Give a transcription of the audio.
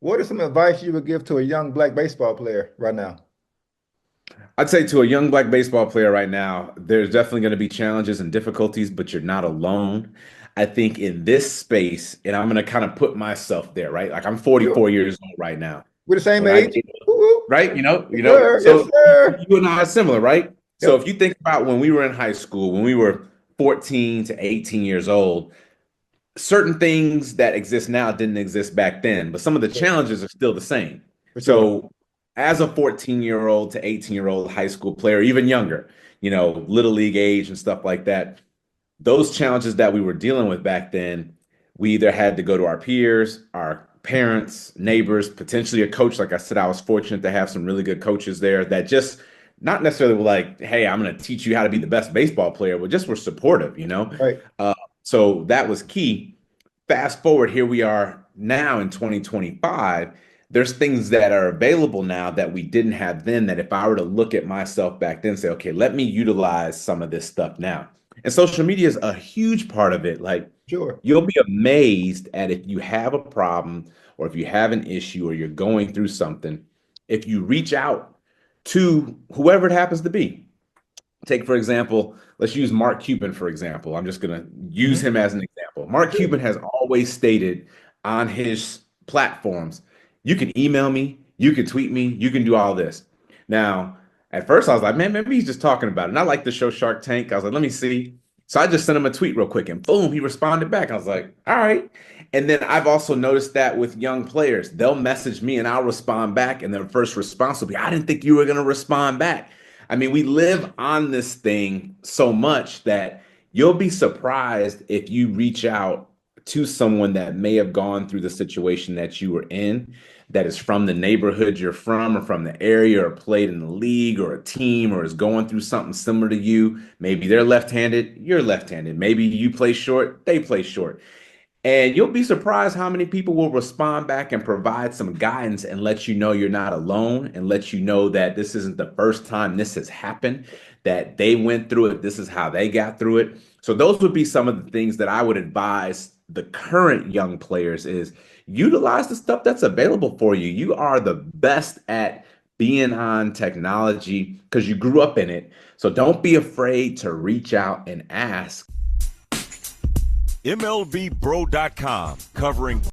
What is some advice you would give to a young black baseball player right now? I'd say to a young black baseball player right now, there's definitely going to be challenges and difficulties, but you're not alone. I think in this space, and I'm going to kind of put myself there, right? Like I'm Sure. 44 years old right now. We're the same When I age. get, Woo-hoo. right, Yes, sir. Yes, so sir. you and I are similar, right? So Yep. if you think about when we were in high school, when we were 14 to 18 years old, certain things that exist now didn't exist back then, but some of the challenges are still the same. For sure. So, as a 14-year-old to 18-year-old high school player, even younger, little league age and stuff like that, those challenges that we were dealing with back then, we either had to go to our peers, our parents, neighbors, potentially a coach. Like I said, I was fortunate to have some really good coaches there that just not necessarily were like, hey, I'm going to teach you how to be the best baseball player, but just were supportive. Right. Uh, so that was key. Fast forward, here we are now in 2025. There's things that are available now that we didn't have then, that if I were to look at myself back then, say, okay, let me utilize some of this stuff now. And social media is a huge part of it. Like Sure. you'll be amazed at if you have a problem or if you have an issue or you're going through something, if you reach out to whoever it happens to be. Take, for example, let's use Mark Cuban, for example. I'm just going to use Hmm. him as an example. Mark Sure. Cuban has always stated on his platforms, you can email me, you can tweet me, you can do all this. Now, at first I was like, man, maybe he's just talking about it. And I like the show Shark Tank. I was like, let me see. So I just sent him a tweet real quick and boom, he responded back. I was like, all right. And then I've also noticed that with young players, they'll message me and I'll respond back. And their first response will be, I didn't think you were going to respond back. I mean, we live on this thing so much that you'll be surprised if you reach out to someone that may have gone through the situation that you were in, that is from the neighborhood you're from, or from the area, or played in the league, or a team, or is going through something similar to you. Maybe they're left handed, you're left handed. Maybe you play short, they play short. And you'll be surprised how many people will respond back and provide some guidance and let you know you're not alone and let you know that this isn't the first time this has happened, that they went through it. This is how they got through it. So those would be some of the things that I would advise the current young players is utilize the stuff that's available for you. You are the best at being on technology because you grew up in it. So don't be afraid to reach out and ask. MLBBro.com, covering